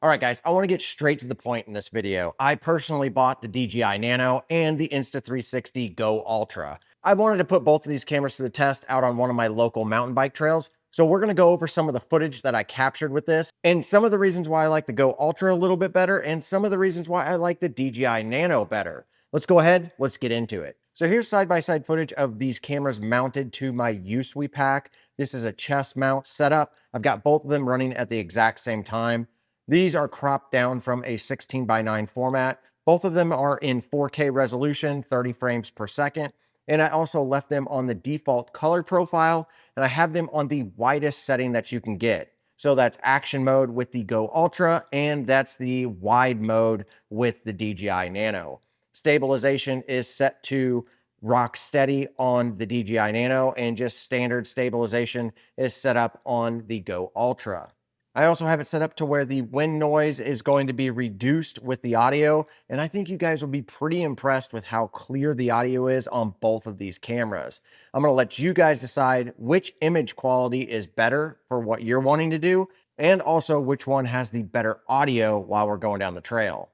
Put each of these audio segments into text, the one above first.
All right, guys, I want to get straight to the point in this video. I personally bought the DJI Nano and the Insta360 Go Ultra. I wanted to put both of these cameras to the test out on one of my local mountain bike trails. So we're going to go over some of the footage that I captured with this and some of the reasons why I like the Go Ultra a little bit better and some of the reasons why I like the DJI Nano better. Let's go ahead, let's get into it. So here's side-by-side footage of these cameras mounted to my USWI pack. This is a chest mount setup. I've got both of them running at the exact same time. These are cropped down from a 16:9 format. Both of them are in 4K resolution, 30 frames per second. And I also left them on the default color profile, and I have them on the widest setting that you can get. So that's action mode with the Go Ultra, and that's the wide mode with the DJI Nano. Stabilization is set to rock steady on the DJI Nano, and just standard stabilization is set up on the Go Ultra. I also have it set up to where the wind noise is going to be reduced with the audio, and I think you guys will be pretty impressed with how clear the audio is on both of these cameras. I'm going to let you guys decide which image quality is better for what you're wanting to do, and also which one has the better audio while we're going down the trail.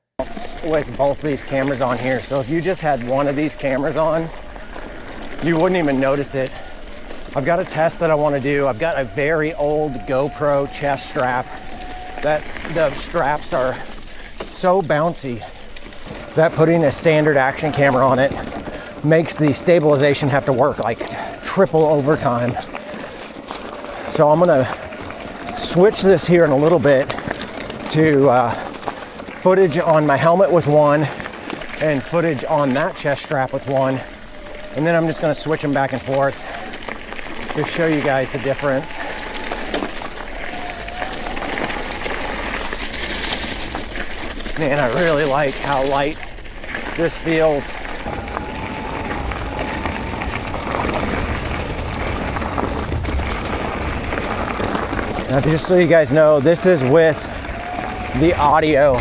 With both these cameras on here, so if you just had one of these cameras on, you wouldn't even notice it. I've got a test that I want to do. I've got a very old GoPro chest strap that the straps are so bouncy that putting a standard action camera on it makes the stabilization have to work like triple overtime. So I'm gonna switch this here in a little bit to footage on my helmet with one and footage on that chest strap with one. And then I'm just gonna switch them back and forth to show you guys the difference. Man, I really like how light this feels. Now, just so you guys know, this is with the audio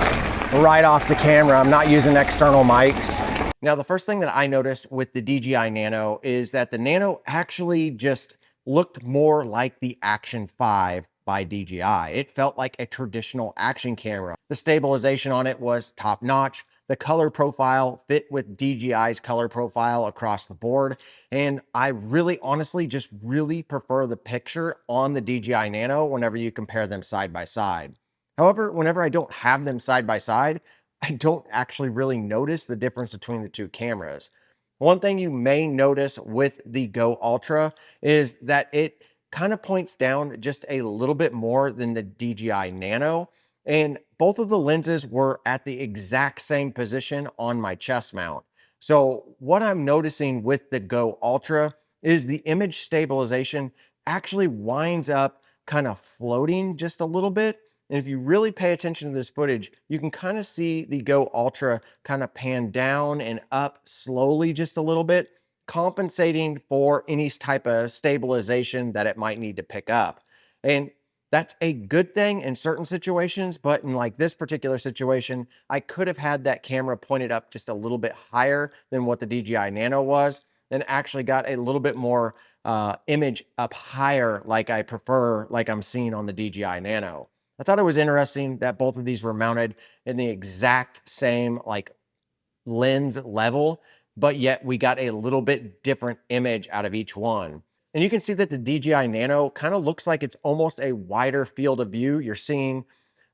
right off the camera. I'm not using external mics. Now, the first thing that I noticed with the DJI Nano is that the Nano actually just looked more like the Action 5 by DJI. It felt like a traditional action camera. The stabilization on it was top notch. The color profile fit with DJI's color profile across the board. And I really, honestly, just really prefer the picture on the DJI Nano whenever you compare them side by side. However, whenever I don't have them side by side, I don't actually really notice the difference between the two cameras. One thing you may notice with the Go Ultra is that it kind of points down just a little bit more than the DJI Nano, and both of the lenses were at the exact same position on my chest mount. So what I'm noticing with the Go Ultra is the image stabilization actually winds up kind of floating just a little bit. And if you really pay attention to this footage, you can kind of see the Go Ultra kind of pan down and up slowly just a little bit, compensating for any type of stabilization that it might need to pick up. And that's a good thing in certain situations, but in like this particular situation, I could have had that camera pointed up just a little bit higher than what the DJI Nano was, and actually got a little bit more image up higher like I prefer, like I'm seeing on the DJI Nano. I thought it was interesting that both of these were mounted in the exact same like lens level, but yet we got a little bit different image out of each one. And you can see that the DJI Nano kind of looks like it's almost a wider field of view. You're seeing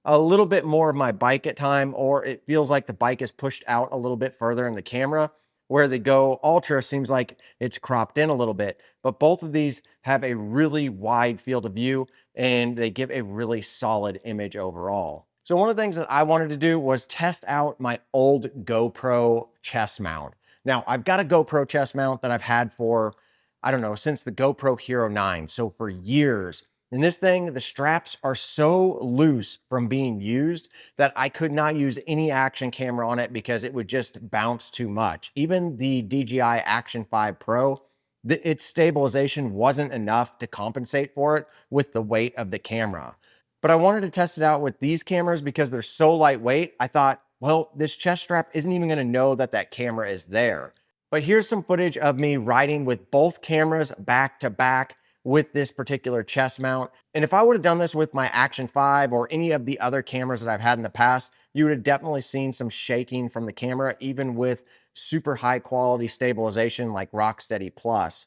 a little bit more of my bike at time, or it feels like the bike is pushed out a little bit further in the camera, where the Go Ultra seems like it's cropped in a little bit. But both of these have a really wide field of view, and they give a really solid image overall. So one of the things that I wanted to do was test out my old GoPro chest mount. Now, I've got a GoPro chest mount that I've had for, I don't know, since the GoPro Hero 9, so for years. And this thing, the straps are so loose from being used that I could not use any action camera on it because it would just bounce too much. Even the DJI Action 5 Pro, its stabilization wasn't enough to compensate for it with the weight of the camera. But I wanted to test it out with these cameras because they're so lightweight. I thought, well, this chest strap isn't even going to know that that camera is there. But here's some footage of me riding with both cameras back to back with this particular chest mount. And if I would have done this with my Action 5 or any of the other cameras that I've had in the past, you would have definitely seen some shaking from the camera, even with super high quality stabilization like Rocksteady Plus.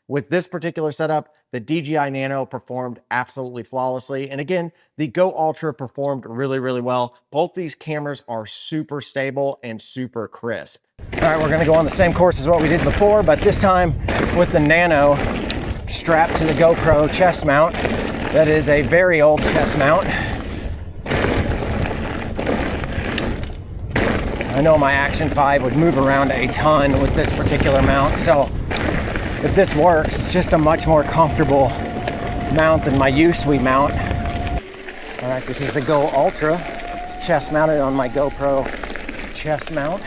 With this particular setup, the DJI Nano performed absolutely flawlessly. And again, the Go Ultra performed really, really well. Both these cameras are super stable and super crisp. All right, we're gonna go on the same course as what we did before, but this time with the Nano strapped to the GoPro chest mount. That is a very old chest mount. I know my Action 5 would move around a ton with this particular mount, so if this works, it's just a much more comfortable mount than my U-Sweep mount. All right, this is the Go Ultra, chest mounted on my GoPro chest mount.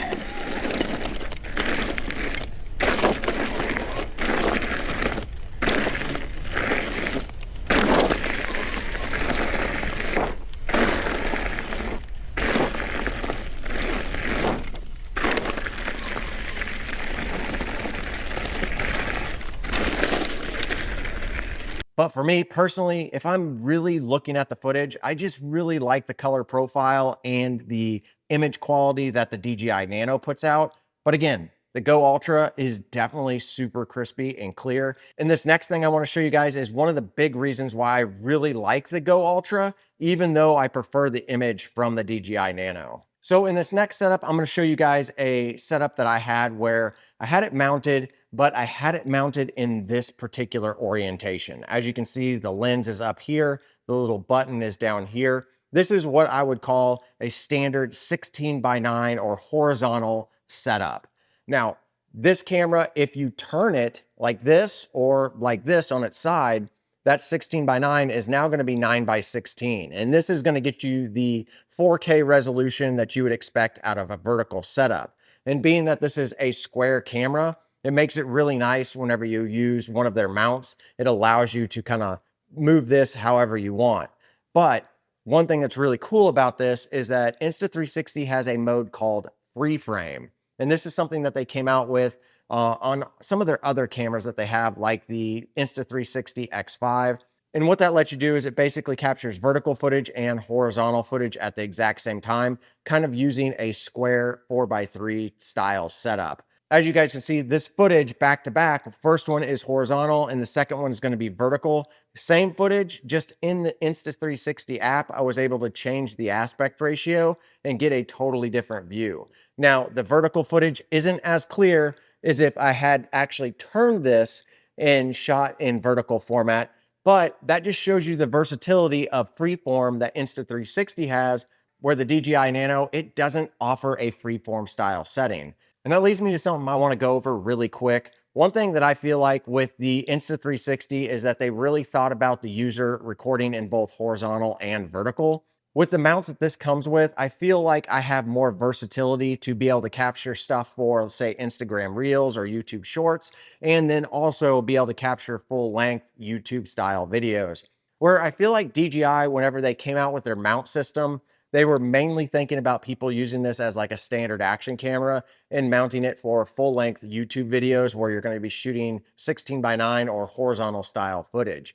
But for me personally, if I'm really looking at the footage, I just really like the color profile and the image quality that the DJI Nano puts out. But again, the Go Ultra is definitely super crispy and clear. And this next thing I want to show you guys is one of the big reasons why I really like the Go Ultra, even though I prefer the image from the DJI Nano. So in this next setup, I'm going to show you guys a setup that I had where I had it mounted, but I had it mounted in this particular orientation. As you can see, the lens is up here, the little button is down here. This is what I would call a standard 16:9 or horizontal setup. Now, this camera, if you turn it like this or like this on its side, that 16:9 is now going to be 9:16. And this is going to get you the 4K resolution that you would expect out of a vertical setup. And being that this is a square camera, it makes it really nice whenever you use one of their mounts. It allows you to kind of move this however you want. But one thing that's really cool about this is that Insta360 has a mode called free frame. And this is something that they came out with on some of their other cameras that they have, like the Insta360 X5. And what that lets you do is it basically captures vertical footage and horizontal footage at the exact same time, kind of using a square 4:3 style setup. As you guys can see, this footage back to back, first one is horizontal and the second one is going to be vertical. Same footage, just in the Insta360 app, I was able to change the aspect ratio and get a totally different view. Now, the vertical footage isn't as clear as if I had actually turned this and shot in vertical format, but that just shows you the versatility of freeform that Insta360 has, where the DJI Nano, it doesn't offer a freeform style setting. And that leads me to something I want to go over really quick. One thing that I feel like with the Insta360 is that they really thought about the user recording in both horizontal and vertical. With the mounts that this comes with, I feel like I have more versatility to be able to capture stuff for, let's say, Instagram Reels or YouTube Shorts, and then also be able to capture full-length YouTube-style videos. Where I feel like DJI, whenever they came out with their mount system, they were mainly thinking about people using this as like a standard action camera and mounting it for full-length YouTube videos where you're going to be shooting 16:9 or horizontal style footage.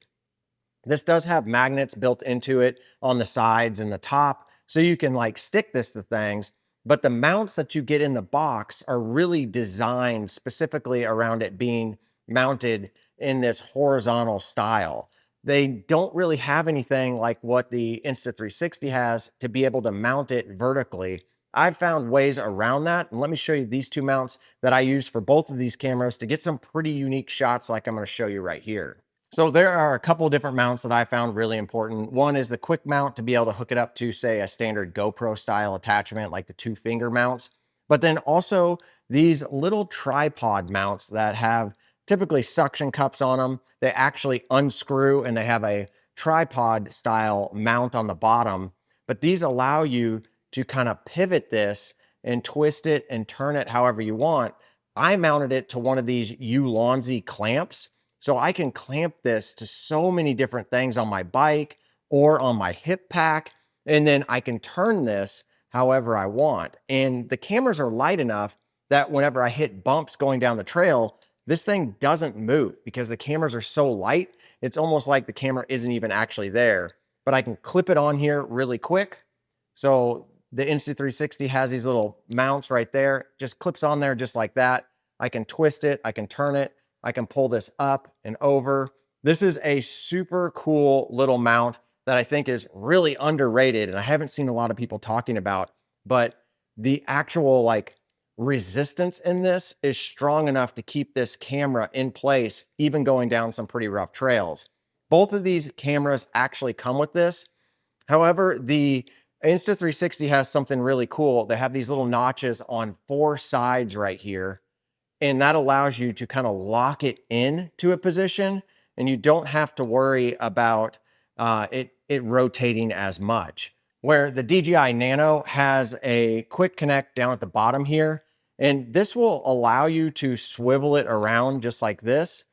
This does have magnets built into it on the sides and the top, so you can like stick this to things, but the mounts that you get in the box are really designed specifically around it being mounted in this horizontal style. They don't really have anything like what the Insta360 has to be able to mount it vertically. I've found ways around that, and let me show you these two mounts that I use for both of these cameras to get some pretty unique shots like I'm going to show you right here. So there are a couple of different mounts that I found really important. One is the quick mount to be able to hook it up to, say, a standard GoPro style attachment like the 2-finger mounts, but then also these little tripod mounts that have typically suction cups on them. They actually unscrew and they have a tripod style mount on the bottom, but these allow you to kind of pivot this and twist it and turn it however you want. I mounted it to one of these Ulanzi clamps, so I can clamp this to so many different things on my bike or on my hip pack, and then I can turn this however I want. And the cameras are light enough that whenever I hit bumps going down the trail, this thing doesn't move because the cameras are so light. it's almost like the camera isn't even actually there, but I can clip it on here really quick. So the Insta360 has these little mounts right there, just clips on there just like that. I can twist it, I can turn it, I can pull this up and over. This is a super cool little mount that I think is really underrated and I haven't seen a lot of people talking about, but the actual like resistance in this is strong enough to keep this camera in place, even going down some pretty rough trails. Both of these cameras actually come with this. However, the Insta360 has something really cool. They have these little notches on 4 sides right here, and that allows you to kind of lock it in to a position, and you don't have to worry about it rotating as much. Where the DJI Nano has a quick connect down at the bottom here, and this will allow you to swivel it around just like this.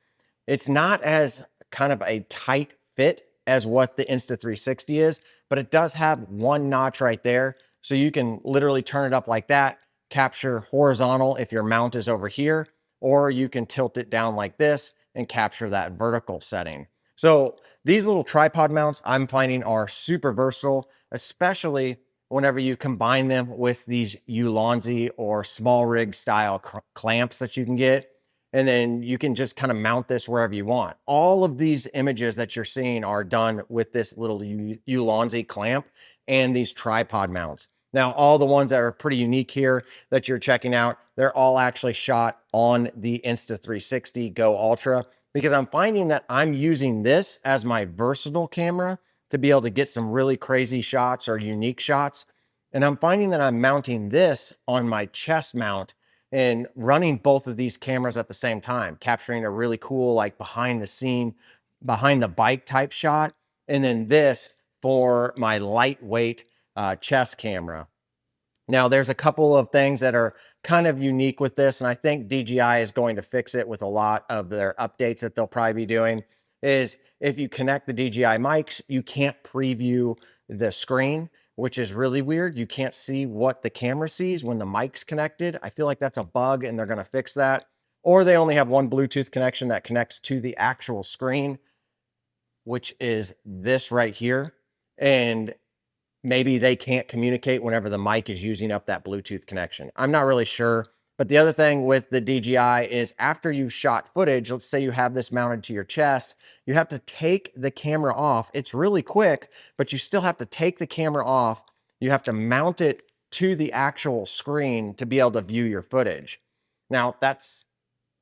It's not as kind of a tight fit as what the Insta360 is, but it does have one notch right there. So you can literally turn it up like that, capture horizontal if your mount is over here, or you can tilt it down like this and capture that vertical setting. So these little tripod mounts I'm finding are super versatile, especially whenever you combine them with these Ulanzi or small rig style clamps that you can get. And then you can just kind of mount this wherever you want. All of these images that you're seeing are done with this little Ulanzi clamp and these tripod mounts. Now, all the ones that are pretty unique here that you're checking out, they're all actually shot on the Insta360 Go Ultra, because I'm finding that I'm using this as my versatile camera to be able to get some really crazy shots or unique shots. And I'm finding that I'm mounting this on my chest mount and running both of these cameras at the same time, capturing a really cool, like behind the scene, behind the bike type shot. And then this for my lightweight chest camera. Now there's a couple of things that are kind of unique with this, and I think DJI is going to fix it with a lot of their updates that they'll probably be doing, is if you connect the DJI mics, you can't preview the screen, which is really weird. You can't see what the camera sees when the mic's connected. I feel like that's a bug and they're gonna fix that. Or they only have one Bluetooth connection that connects to the actual screen, which is this right here. And maybe they can't communicate whenever the mic is using up that Bluetooth connection. I'm not really sure. But the other thing with the DJI is after you shot footage, let's say you have this mounted to your chest, you have to take the camera off. It's really quick, but you still have to take the camera off. You have to mount it to the actual screen to be able to view your footage. Now, that's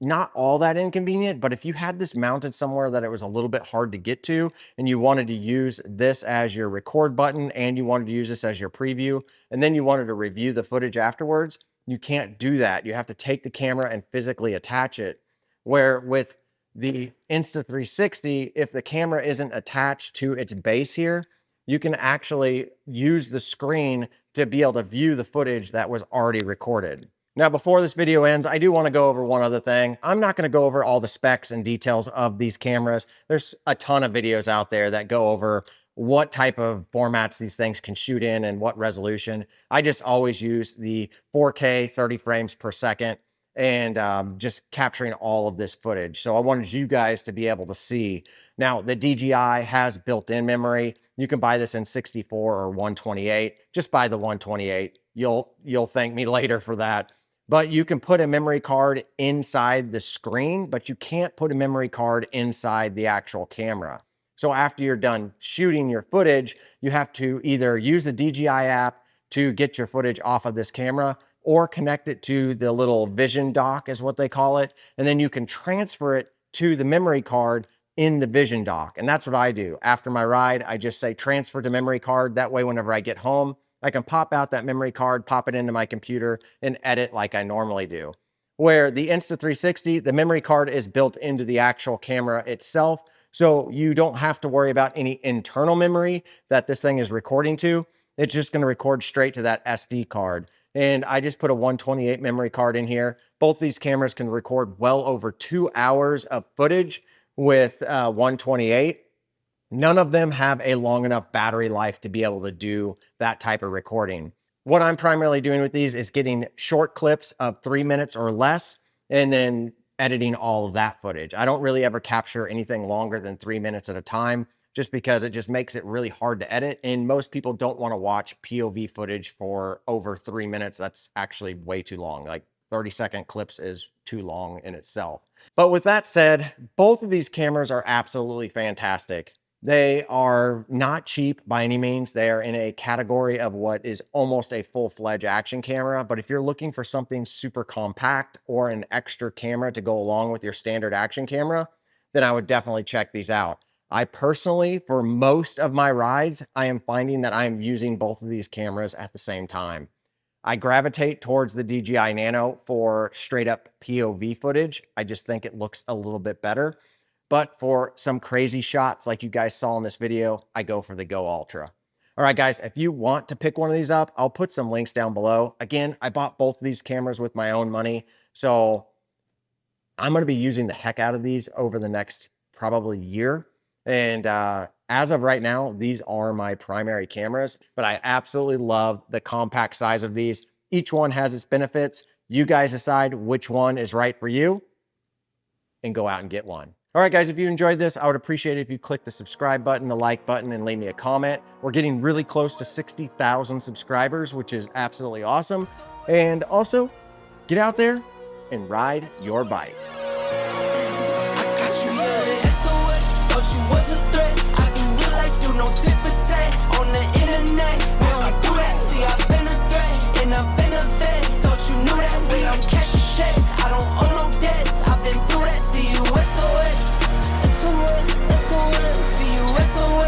not all that inconvenient, but if you had this mounted somewhere that it was a little bit hard to get to and you wanted to use this as your record button and you wanted to use this as your preview and then you wanted to review the footage afterwards, you can't do that. You have to take the camera and physically attach it. Where with the Insta360, if the camera isn't attached to its base here, you can actually use the screen to be able to view the footage that was already recorded. Now, before this video ends, I do want to go over one other thing. I'm not going to go over all the specs and details of these cameras. There's a ton of videos out there that go over what type of formats these things can shoot in and what resolution. I just always use the 4K 30 frames per second and just capturing all of this footage. So I wanted you guys to be able to see. Now, the DJI has built-in memory. You can buy this in 64 or 128. Just buy the 128. You'll thank me later for that. But you can put a memory card inside the screen, but you can't put a memory card inside the actual camera. So after you're done shooting your footage, you have to either use the DJI app to get your footage off of this camera or connect it to the little vision dock is what they call it. And then you can transfer it to the memory card in the vision dock. And that's what I do. After my ride, I just say transfer to memory card. That way, whenever I get home, I can pop out that memory card, pop it into my computer and edit like I normally do. Where the Insta360, the memory card is built into the actual camera itself. So you don't have to worry about any internal memory that this thing is recording to. It's just going to record straight to that SD card. And I just put a 128 memory card in here. Both these cameras can record well over 2 hours of footage with 128. None of them have a long enough battery life to be able to do that type of recording. What I'm primarily doing with these is getting short clips of 3 minutes or less, and then editing all of that footage. I don't really ever capture anything longer than 3 minutes at a time, just because it just makes it really hard to edit. And most people don't want to watch POV footage for over 3 minutes. That's actually way too long. Like 30-second clips is too long in itself. But with that said, both of these cameras are absolutely fantastic. They are not cheap by any means. They are in a category of what is almost a full-fledged action camera. But if you're looking for something super compact or an extra camera to go along with your standard action camera, then I would definitely check these out. I personally, for most of my rides, I am finding that I am using both of these cameras at the same time. I gravitate towards the DJI Nano for straight up POV footage. I just think it looks a little bit better. But for some crazy shots like you guys saw in this video, I go for the Go Ultra. All right, guys, if you want to pick one of these up, I'll put some links down below. Again, I bought both of these cameras with my own money, so I'm going to be using the heck out of these over the next probably year. And as of right now, these are my primary cameras, but I absolutely love the compact size of these. Each one has its benefits. You guys decide which one is right for you and go out and get one. All right, guys, if you enjoyed this, I would appreciate it if you click the subscribe button, the like button, and leave me a comment. We're getting really close to 60,000 subscribers, which is absolutely awesome. And also, get out there and ride your bike. I got you, yeah, SOS, thought you was a threat. I do real life, do no tip for tat on the internet.